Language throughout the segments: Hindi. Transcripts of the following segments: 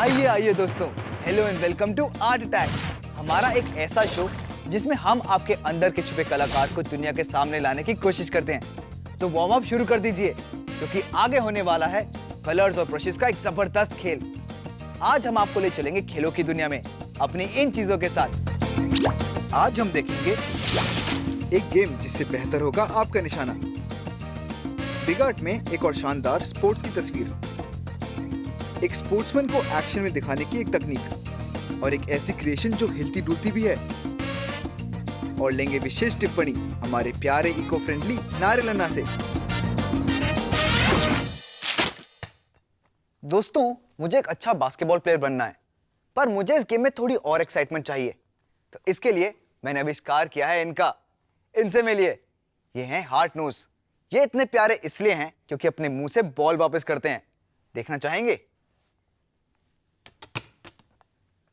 आइए आइए दोस्तों, hello and welcome to Art Attack. हमारा एक ऐसा शो जिसमें हम आपके अंदर के छुपे कलाकार को दुनिया के सामने लाने की कोशिश करते हैं। तो वार्म अप शुरू कर दीजिए क्योंकि आगे होने वाला है कलर्स और ब्रशेस का एक जबरदस्त खेल। आज हम आपको ले चलेंगे खेलों की दुनिया में अपनी इन चीजों के साथ। आज हम देखेंगे एक गेम जिससे बेहतर होगा आपका निशाना। बिग आर्ट में एक और शानदार स्पोर्ट्स की तस्वीर, एक स्पोर्ट्समैन को एक्शन में दिखाने की एक तकनीक और एक ऐसी क्रिएशन जो हिलती डुलती भी है। और लेंगे विशेष टिप्पणी हमारे प्यारे इको फ्रेंडली नारेलन्ना से। दोस्तों, मुझे एक अच्छा बास्केटबॉल प्लेयर बनना है, पर मुझे इस गेम में थोड़ी और एक्साइटमेंट चाहिए। तो इसके लिए मैंने आविष्कार किया है इनसे मिलिए। ये हैं हार्ट नोज। ये इतने प्यारे इसलिए हैं क्योंकि अपने मुंह से बॉल वापस करते हैं। देखना चाहेंगे?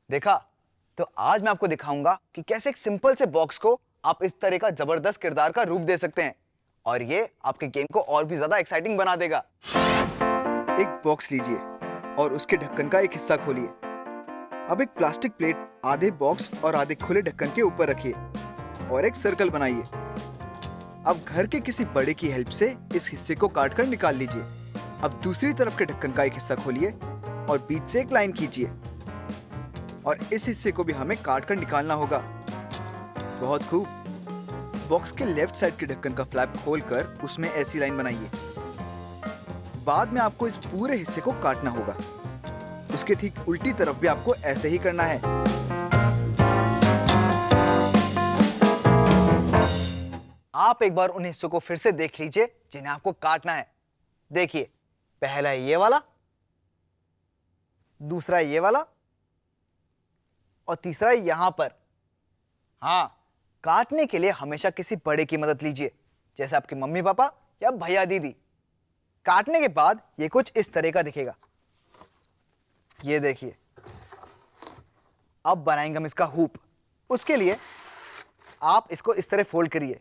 देखा? तो आज मैं आपको दिखाऊंगा कि कैसे एक सिंपल से बॉक्स को आप इस तरह का जबरदस्त किरदार का रूप दे सकते हैं और ये आपके गेम को और भी ज्यादा एक्साइटिंग बना देगा। एक बॉक्स लीजिए और उसके ढक्कन का एक हिस्सा खोलिए। अब एक प्लास्टिक प्लेट आधे बॉक्स और आधे खुले ढक्कन के ऊपर रखिए और एक सर्कल बनाइए। अब घर के किसी बड़े की हेल्प से इस हिस्से को काटकर निकाल लीजिए। अब दूसरी तरफ के ढक्कन का एक हिस्सा खोलिए और बीच से एक लाइन खींचिए और इस हिस्से को भी हमें काटकर निकालना होगा। बहुत खूब। बॉक्स के लेफ्ट साइड के ढक्कन का फ्लैप खोलकर उसमें ऐसी लाइन बनाइए। बाद में आपको इस पूरे हिस्से को काटना होगा। उसके ठीक उल्टी तरफ भी आपको ऐसे ही करना है। आप एक बार उन हिस्सों को फिर से देख लीजिए जिन्हें आपको काटना है। देखिए, पहला है ये वाला, दूसरा है ये वाला और तीसरा है यहां पर। हाँ, काटने के लिए हमेशा किसी बड़े की मदद लीजिए, जैसे आपके मम्मी पापा या भैया दीदी। काटने के बाद ये कुछ इस तरह का दिखेगा। ये देखिए। अब बनाएंगे हम इसका हुप। उसके लिए आप इसको इस तरह फोल्ड करिए।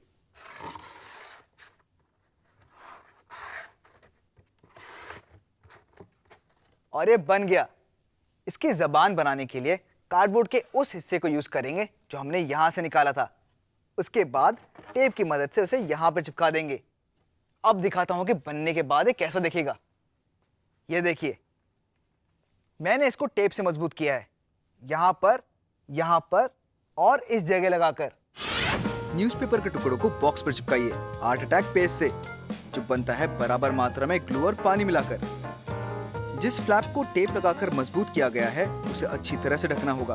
और ये बन गया। इसकी जबान बनाने के लिए कार्डबोर्ड के उस हिस्से को यूज करेंगे जो हमने यहां से निकाला था। उसके बाद टेप की मदद से उसे यहां पर चिपका देंगे। अब दिखाता हूं कि बनने के बाद ये कैसा दिखेगा। ये देखिए, मैंने इसको टेप से मजबूत किया है, यहां पर और इस जगह लगाकर। न्यूज़पेपर के टुकड़ों को बॉक्स पर चिपकाइए आर्ट अटैक पेस्ट से, जो बनता है बराबर मात्रा में ग्लू और पानी मिलाकर। जिस फ्लैप को टेप लगाकर मजबूत किया गया है उसे अच्छी तरह से ढकना होगा।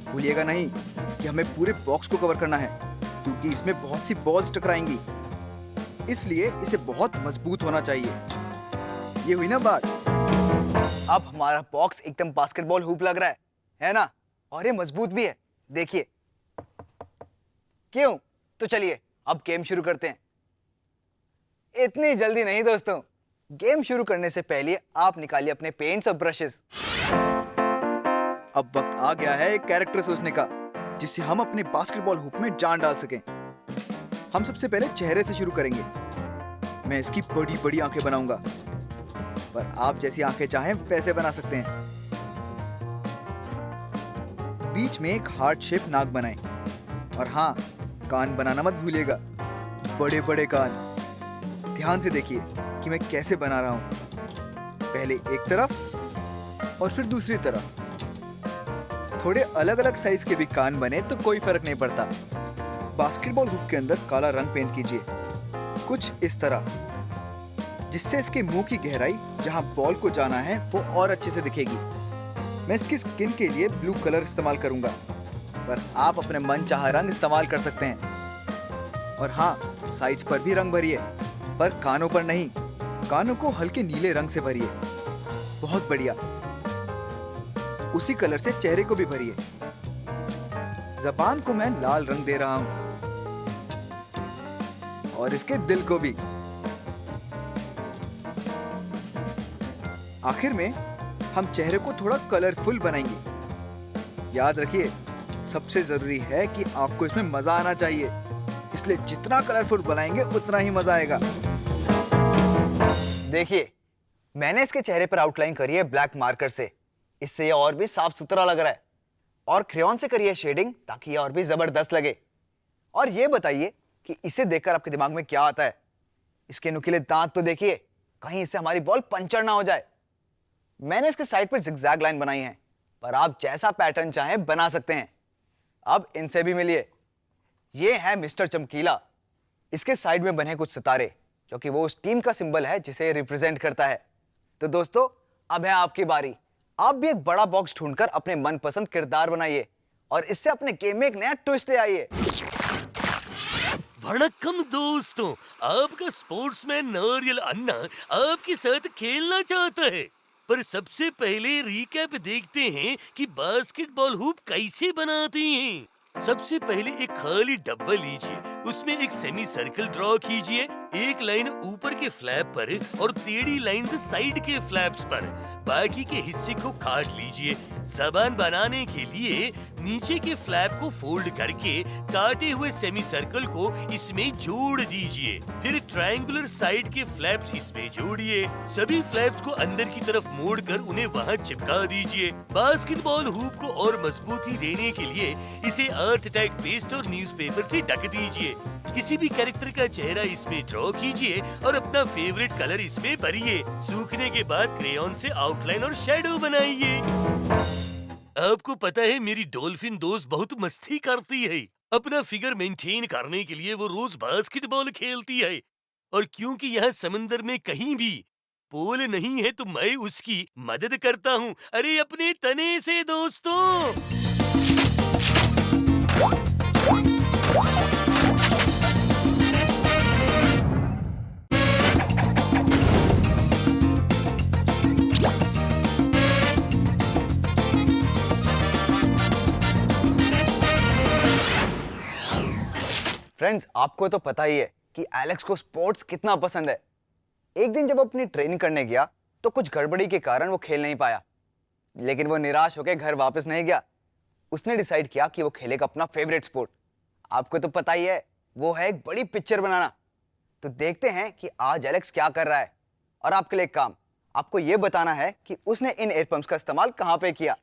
भूलिएगा नहीं कि हमें पूरे बॉक्स को कवर करना है क्योंकि इसमें बहुत सी बॉल्स टकराएंगी, इसलिए इसे बहुत मजबूत होना चाहिए। ये हुई ना बात। अब हमारा बॉक्स एकदम बास्केटबॉल हुप लग रहा है ना? और ये मजबूत भी है, देखिए। क्यों? तो चलिए अब गेम शुरू करते हैं। इतनी जल्दी नहीं दोस्तों। गेम शुरू करने से पहले आप निकालिए अपने पेंट्स और ब्रशेस। अब वक्त आ गया है एक कैरेक्टर सोचने का जिससे हम अपने बास्केटबॉल हुप में जान डाल सकें। हम सबसे पहले चेहरे से शुरू करेंगे। मैं इसकी बड़ी बड़ी आंखें बनाऊंगा, पर आप जैसी आंखें चाहें वैसे बना सकते हैं। बीच में एक हार्ट शेप नाक बनाएं और हाँ, कान बनाना मत भूलिएगा, बड़े बड़े कान। ध्यान से देखिए कि मैं कैसे बना रहा हूं। पहले एक तरफ और फिर दूसरी तरफ। थोड़े अलग अलग साइज के भी कान बने तो कोई फर्क नहीं पड़ता। बास्केटबॉल हुप के अंदर काला रंग पेंट कीजिए, कुछ इस तरह, जिससे इसके मुंह की गहराई जहां बॉल को जाना है वो और अच्छे से दिखेगी। मैं इसकी स्किन के लिए ब्लू कलर इस्तेमाल करूंगा, पर आप अपने मन चाहा रंग इस्तेमाल कर सकते हैं। और हाँ, साइड्स पर भी रंग भरिए, पर कानों पर नहीं। कानों को हल्के नीले रंग से भरिए। बहुत बढ़िया। उसी कलर से चेहरे को भी भरिए। जबान को मैं लाल रंग दे रहा हूं और इसके दिल को भी। आखिर में हम चेहरे को थोड़ा कलरफुल बनाएंगे। याद रखिए, सबसे जरूरी है कि आपको इसमें मजा आना चाहिए, इसलिए जितना कलरफुल बनाएंगे उतना ही मजा आएगा। देखिए, मैंने इसके चेहरे पर आउटलाइन करी है ब्लैक मार्कर से। इससे ये और भी साफ सुथरा लग रहा है। और क्रेयॉन से करिए शेडिंग ताकि ये और भी जबरदस्त लगे। और ये बताइए कि इसे देखकर आपके दिमाग में क्या आता है? इसके नुकीले दांत तो देखिए, कहीं इससे हमारी बॉल पंचर ना हो जाए। मैंने इसके साइड पर जिगजैग लाइन बनाई है, पर आप जैसा पैटर्न चाहें बना सकते हैं। अब इनसे भी मिलिए। ये है मिस्टर चमकीला। इसके साइड में बने कुछ सितारे, जो कि वो उस टीम का सिंबल है जिसे रिप्रेजेंट करता है। तो दोस्तों, अब है आपकी बारी। आप भी एक बड़ा बॉक्स ढूंढकर अपने मनपसंद किरदार बनाइए और इससे अपने गेम में एक नया ट्विस्ट ले आइए। वणक्कम दोस्तों, आपका स्पोर्ट्समैन नारियल अन्ना आपके साथ खेलना चाहता है। पर सबसे पहले रिकैप देखते हैं कि बास्केटबॉल हुप कैसे बनाते हैं। सबसे पहले एक खाली डब्बा लीजिए, उसमें एक सेमी सर्कल ड्रॉ कीजिए, एक लाइन ऊपर के फ्लैप पर और टेढ़ी लाइन से साइड के फ्लैप्स पर। बाकी के हिस्से को काट लीजिए। ज़बान बनाने के लिए नीचे के फ्लैप को फोल्ड करके काटे हुए सेमी सर्कल को इसमें जोड़ दीजिए। फिर ट्रायंगुलर साइड के फ्लैप्स इसमें जोड़िए। सभी फ्लैप्स को अंदर की तरफ मोड़कर उन्हें वहां चिपका दीजिए। बास्केटबॉल हुप को और मजबूती देने के लिए इसे आर्ट अटैक पेस्ट और न्यूज़पेपर से ढक दीजिए। किसी भी कैरेक्टर का चेहरा इसमें ड्रॉ कीजिए और अपना फेवरेट कलर इसमें भरिए। सूखने के बाद क्रेयॉन से आउटलाइन और शैडो बनाइए। आपको पता है मेरी डॉल्फिन दोस्त बहुत मस्ती करती है। अपना फिगर मेंटेन करने के लिए वो रोज बास्केटबॉल खेलती है। और क्योंकि यहाँ समंदर में कहीं भी पोल नहीं है तो मैं उसकी मदद करता हूँ। अरे अपने तने से दोस्तों। फ्रेंड्स, आपको तो पता ही है कि एलेक्स को स्पोर्ट्स कितना पसंद है। एक दिन जब वो अपनी ट्रेनिंग करने गया तो कुछ गड़बड़ी के कारण वो खेल नहीं पाया, लेकिन वो निराश होकर घर वापस नहीं गया। उसने डिसाइड किया कि वो खेलेगा अपना फेवरेट स्पोर्ट। आपको तो पता ही है, वो है एक बड़ी पिक्चर बनाना। तो देखते हैं कि आज एलेक्स क्या कर रहा है। और आपके लिए एक काम, आपको ये बताना है कि उसने इन एयर पंप्स का इस्तेमाल कहाँ पे किया।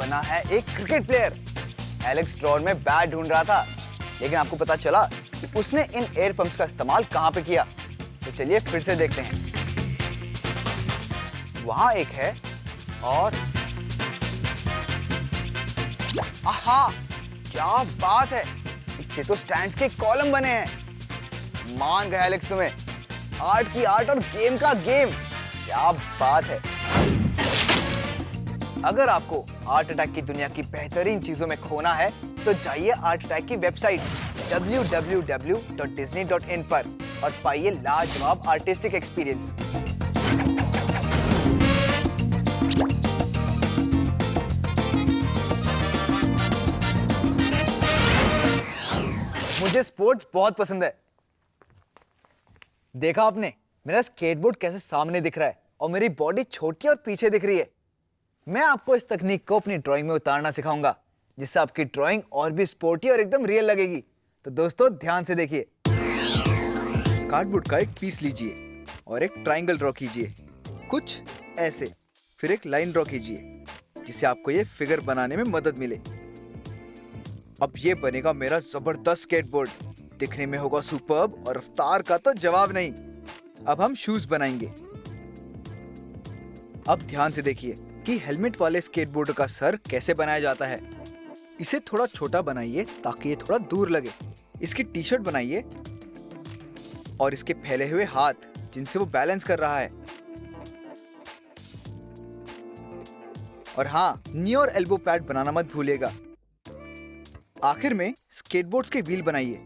बना है एक क्रिकेट प्लेयर। एलेक्स ड्रॉर में बैट ढूंढ रहा था, लेकिन आपको पता चला कि उसने इन एयर पंप्स का इस्तेमाल कहां पे किया। तो चलिए फिर से देखते हैं। वहां एक है और आहा, क्या बात है, इससे तो स्टैंड्स के कॉलम बने हैं। मान गया एलेक्स तुम्हें, आर्ट की आर्ट और गेम का गेम, क्या बात है। अगर आपको आर्ट अटैक की दुनिया की बेहतरीन चीजों में खोना है तो जाइए आर्ट अटैक की वेबसाइट www.disney.in पर और पाइए लाजवाब आर्टिस्टिक एक्सपीरियंस। मुझे स्पोर्ट्स बहुत पसंद है। देखा आपने मेरा स्केटबोर्ड कैसे सामने दिख रहा है और मेरी बॉडी छोटी और पीछे दिख रही है। मैं आपको इस तकनीक को अपनी ड्राइंग में उतारना सिखाऊंगा, जिससे आपकी ड्राइंग और भी स्पोर्टी और एकदम रियल लगेगी। तो दोस्तों ध्यान से देखिए। कार्डबोर्ड का एक पीस लीजिए और एक ट्रायंगल ड्रॉ कीजिए, कुछ ऐसे। फिर एक लाइन ड्रॉ कीजिए जिससे आपको ये फिगर बनाने में मदद मिले। अब ये बनेगा मेरा जबरदस्त स्केटबोर्ड। दिखने में होगा सुपर्ब और रफ्तार का तो जवाब नहीं। अब हम शूज बनाएंगे। अब ध्यान से देखिए कि हेलमेट वाले स्केटबोर्ड का सर कैसे बनाया जाता है। इसे थोड़ा छोटा बनाइए ताकि ये थोड़ा दूर लगे। इसकी टी शर्ट बनाइए और इसके फैले हुए हाथ जिनसे वो बैलेंस कर रहा है। और हाँ, नी और एल्बो पैड बनाना मत भूलिएगा। आखिर में स्केटबोर्ड्स के व्हील बनाइए।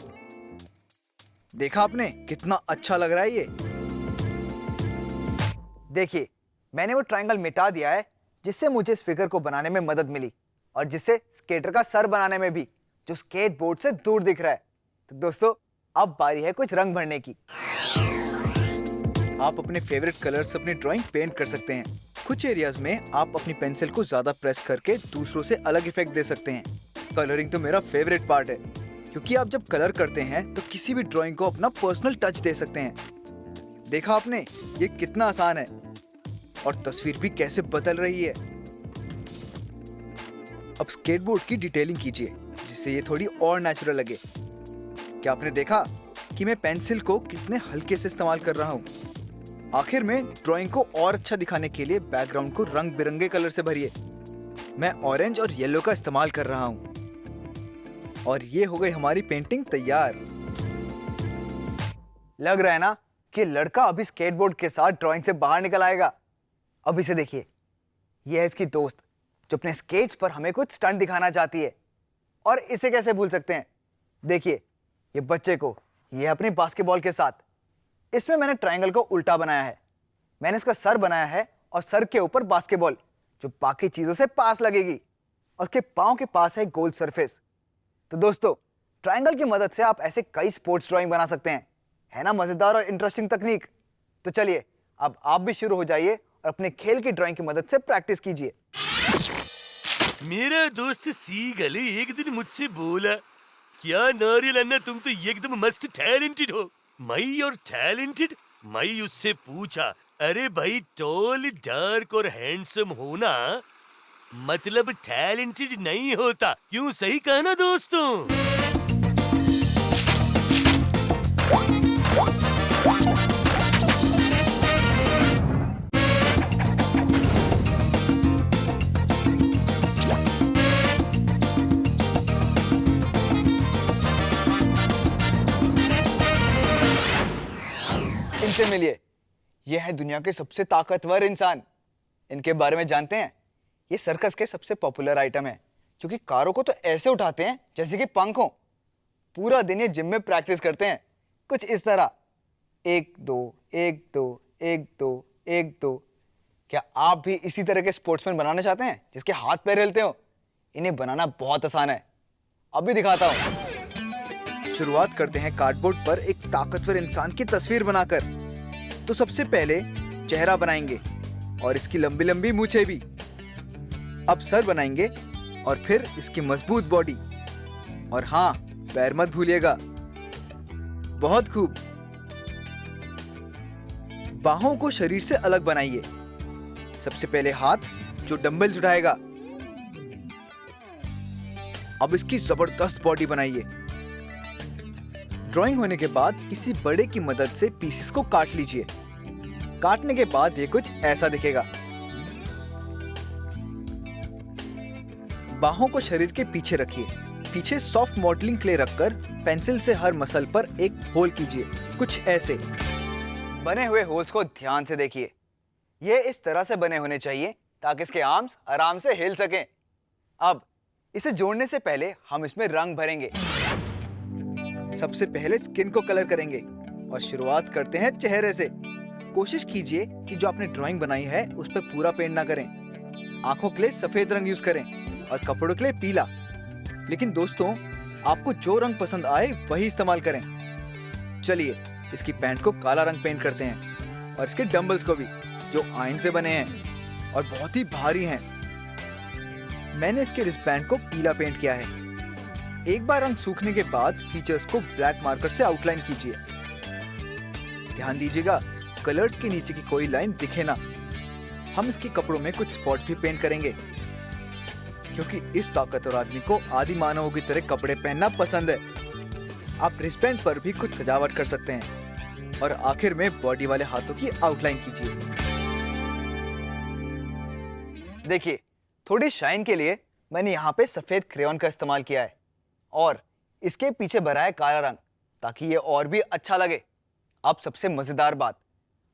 देखा आपने कितना अच्छा लग रहा है ये। देखिए मैंने वो ट्रायंगल मिटा दिया है, जिससे मुझे इस फिगर को बनाने में मदद मिली और जिससे स्केटर का सर बनाने में भी, जो स्केटबोर्ड से दूर दिख रहा है। तो दोस्तों अब बारी है कुछ रंग भरने की। आप अपने फेवरेट कलर्स अपनी ड्राइंग पेंट कर सकते हैं। कुछ एरियाज में आप अपनी पेंसिल को ज्यादा प्रेस करके दूसरों से अलग इफेक्ट दे सकते हैं। कलरिंग तो मेरा फेवरेट पार्ट है, क्योंकि आप जब कलर करते हैं तो किसी भी ड्राइंग को अपना पर्सनल टच दे सकते हैं। देखा आपने ये कितना आसान है और तस्वीर भी कैसे बदल रही है। अब स्केटबोर्ड की डिटेलिंग कीजिए जिससे ये थोड़ी और नेचुरल लगे। क्या आपने देखा कि मैं पेंसिल को कितने हल्के से इस्तेमाल कर रहा हूँ। आखिर में ड्राइंग को और अच्छा दिखाने के लिए बैकग्राउंड को रंग बिरंगे कलर से भरिए। मैं ऑरेंज और येलो का इस्तेमाल कर रहा हूँ। और ये हो गई हमारी पेंटिंग तैयार। लग रहा है ना कि लड़का अभी स्केटबोर्ड के साथ ड्राइंग से बाहर निकल आएगा। अब इसे देखिए, यह है इसकी दोस्त जो अपने स्केच पर हमें कुछ स्टंट दिखाना चाहती है। और इसे कैसे भूल सकते हैं। देखिए ये बच्चे को ये अपनी बास्केटबॉल के साथ। इसमें मैंने ट्रायंगल को उल्टा बनाया है। मैंने इसका सर बनाया है और सर के ऊपर बास्केटबॉल जो बाकी चीजों से पास लगेगी, और उसके पांव के पास है गोल सरफेस। तो दोस्तों ट्रायंगल की मदद से आप ऐसे कई स्पोर्ट्स ड्राइंग बना सकते हैं। है ना मजेदार और इंटरेस्टिंग तकनीक। तो चलिए अब आप भी शुरू हो जाइए और अपने खेल की ड्राइंग की मदद से प्रैक्टिस कीजिए। मेरा दोस्त सीगल एक दिन मुझसे बोला, क्या नारियल अन्ना तुम तो एकदम मस्त टैलेंटेड हो। मैं और टैलेंटेड, मैं उससे पूछा, अरे भाई टॉल डार्क और हैंडसम होना मतलब टैलेंटेड नहीं होता। क्यों, सही कहा ना दोस्तों? इनसे मिलिए, यह है दुनिया के सबसे ताकतवर इंसान। इनके बारे में जानते हैं? ये सर्कस के सबसे पॉपुलर आइटम है, क्योंकि कारों को तो ऐसे उठाते हैं जैसे कि पंख हो। पूरा दिन ये जिम में प्रैक्टिस करते हैं कुछ इस तरह, 1 2 1 2 1 2 1 2। क्या आप भी इसी तरह के स्पोर्ट्समैन बनाना चाहते हैं जिसके हाथ पैर हिलते हो? इन्हें बनाना बहुत आसान है, अभी दिखाता हूं। शुरुआत करते हैं कार्डबोर्ड पर एक ताकतवर इंसान की तस्वीर बनाकर। तो सबसे पहले चेहरा बनाएंगे और इसकी लंबी लंबी मूछें भी। अब सर बनाएंगे और फिर इसकी मजबूत बॉडी। और हाँ, पैर मत भूलिएगा। बहुत खूब। बाहों को शरीर से अलग बनाइए। सबसे पहले हाथ जो डंबल्स उठाएगा, अब इसकी जबरदस्त बॉडी बनाइए। ड्राइंग होने के बाद किसी बड़े की मदद से पीसेस को काट लीजिए। काटने के बाद ये कुछ ऐसा दिखेगा। बाहों को शरीर के पीछे रखिए। पीछे सॉफ्ट मॉडलिंग क्ले रखकर पेंसिल से हर मसल पर एक होल कीजिए, कुछ ऐसे। बने हुए होल्स को ध्यान से देखिए। ये इस तरह से बने होने चाहिए ताकि इसके आर्म्स आराम से हिल सकें। अब इसे जोड़ने से पहले हम इसमें रंग भरेंगे। सबसे पहले स्किन को कलर करेंगे और शुरुआत करते हैं चेहरे से। कोशिश कीजिए कि जो आपने ड्राइंग बनाई है उस पर पूरा पेंट ना करें। आंखों के लिए सफेद रंग यूज करें और कपड़ों के लिए पीला। लेकिन दोस्तों, आपको जो रंग पसंद आए वही इस्तेमाल करें। चलिए इसकी पैंट को काला रंग पेंट करते हैं और इसके डंबल्स को भी, जो आयन से बने हैं और बहुत ही भारी हैं। मैंने इसके रिस्टबैंड को पीला पेंट किया है। एक बार रंग सूखने के बाद फीचर्स को ब्लैक मार्कर से आउटलाइन कीजिए। ध्यान दीजिएगा कलर्स के नीचे की कोई लाइन दिखे ना। हम इसके कपड़ों में कुछ स्पॉट भी पेंट करेंगे, क्योंकि इस ताकतवर आदमी को आदि मानवों की तरह कपड़े पहनना पसंद है। आप रिस्टबैंड पर भी कुछ सजावट कर सकते हैं और आखिर में बॉडी वाले हाथों की आउटलाइन कीजिए। देखिए, थोड़ी शाइन के लिए मैंने यहाँ पे सफेद क्रेयॉन का इस्तेमाल किया है और इसके पीछे भरा है काला रंग ताकि ये और भी अच्छा लगे। अब सबसे मजेदार बात,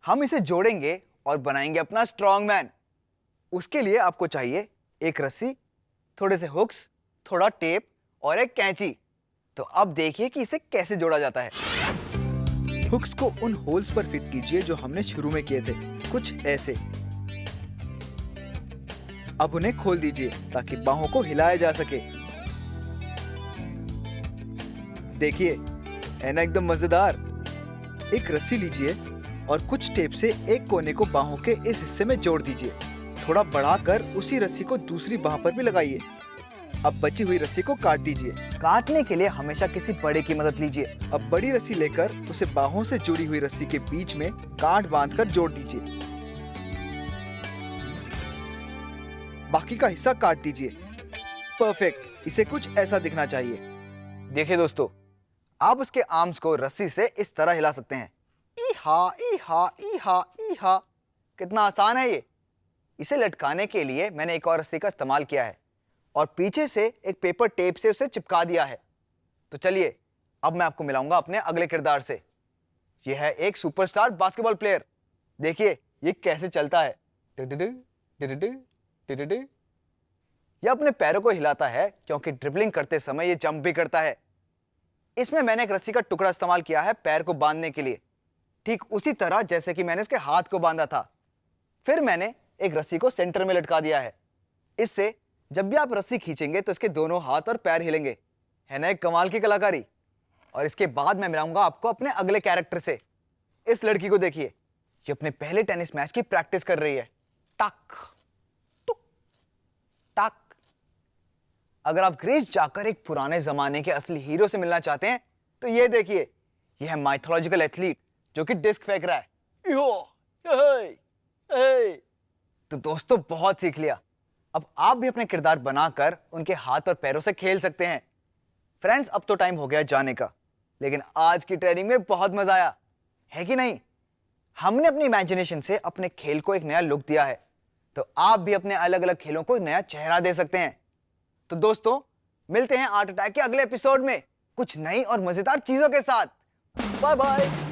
हम इसे जोड़ेंगे और बनाएंगे अपना स्ट्रॉन्ग मैन। उसके लिए आपको चाहिए एक रस्सी, थोड़े से हुक्स, थोड़ा टेप और एक कैंची। तो अब देखिए कि इसे कैसे जोड़ा जाता है। हुक्स को उन होल्स पर फिट कीजिए जो हमने शुरू में किए थे, कुछ ऐसे। अब उन्हें खोल दीजिए ताकि बाहों को हिलाया जा सके। देखिए, है ना एकदम मजेदार। एक रस्सी लीजिए और कुछ टेप से एक कोने को बाहों के इस हिस्से में जोड़ दीजिए। थोड़ा बढ़ाकर उसी रस्सी को दूसरी बाह पर भी लगाइए। अब बची हुई रस्सी को काट दीजिए। काटने के लिए हमेशा किसी बड़े की मदद लीजिए। अब बड़ी रस्सी लेकर उसे बाहों से जुड़ी हुई रस्सी के बीच में गांठ बांधकर जोड़ दीजिए। बाकी का हिस्सा काट दीजिए। परफेक्ट, इसे कुछ ऐसा दिखना चाहिए। देखिए दोस्तों, आप उसके आर्म्स को रस्सी से इस तरह हिला सकते हैं। ईहा ईहा ईहा ईहा। कितना आसान है ये। इसे लटकाने के लिए मैंने एक और रस्सी का इस्तेमाल किया है और पीछे से एक पेपर टेप से उसे चिपका दिया है। तो चलिए अब मैं आपको मिलाऊंगा अपने अगले किरदार से। यह है एक सुपरस्टार बास्केटबॉल प्लेयर। देखिए ये कैसे चलता है। यह अपने पैरों को हिलाता है क्योंकि ड्रिबलिंग करते समय ये जंप भी करता है। इसमें मैंने एक रस्सी का टुकड़ा इस्तेमाल किया है पैर को बांधने के लिए, ठीक उसी तरह जैसे कि मैंने इसके हाथ को बांधा था। फिर मैंने एक रस्सी को सेंटर में लटका दिया है। इससे जब भी आप रस्सी खींचेंगे तो इसके दोनों हाथ और पैर हिलेंगे। है ना एक कमाल की कलाकारी। और इसके बाद मैं मिलाऊंगा आपको अपने अगले कैरेक्टर से। इस लड़की को देखिए, ये अपने पहले टेनिस मैच की प्रैक्टिस कर रही है। टक टुक टक। अगर आप ग्रीस जाकर एक पुराने जमाने के असली हीरो से मिलना चाहते हैं तो ये देखिए, यह है माइथोलॉजिकल एथलीट जो कि डिस्क फेंक रहा है। तो दोस्तों बहुत सीख लिया। अब आप भी अपने किरदार बनाकर उनके हाथ और पैरों से खेल सकते हैं। फ्रेंड्स, अब तो टाइम हो गया जाने का, लेकिन आज की ट्रेनिंग में बहुत मजा आया है कि नहीं। हमने अपनी इमेजिनेशन से अपने खेल को एक नया लुक दिया है, तो आप भी अपने अलग अलग खेलों को एक नया चेहरा दे सकते हैं। तो दोस्तों मिलते हैं आर्ट अटैक के अगले एपिसोड में कुछ नई और मजेदार चीजों के साथ। Bye bye.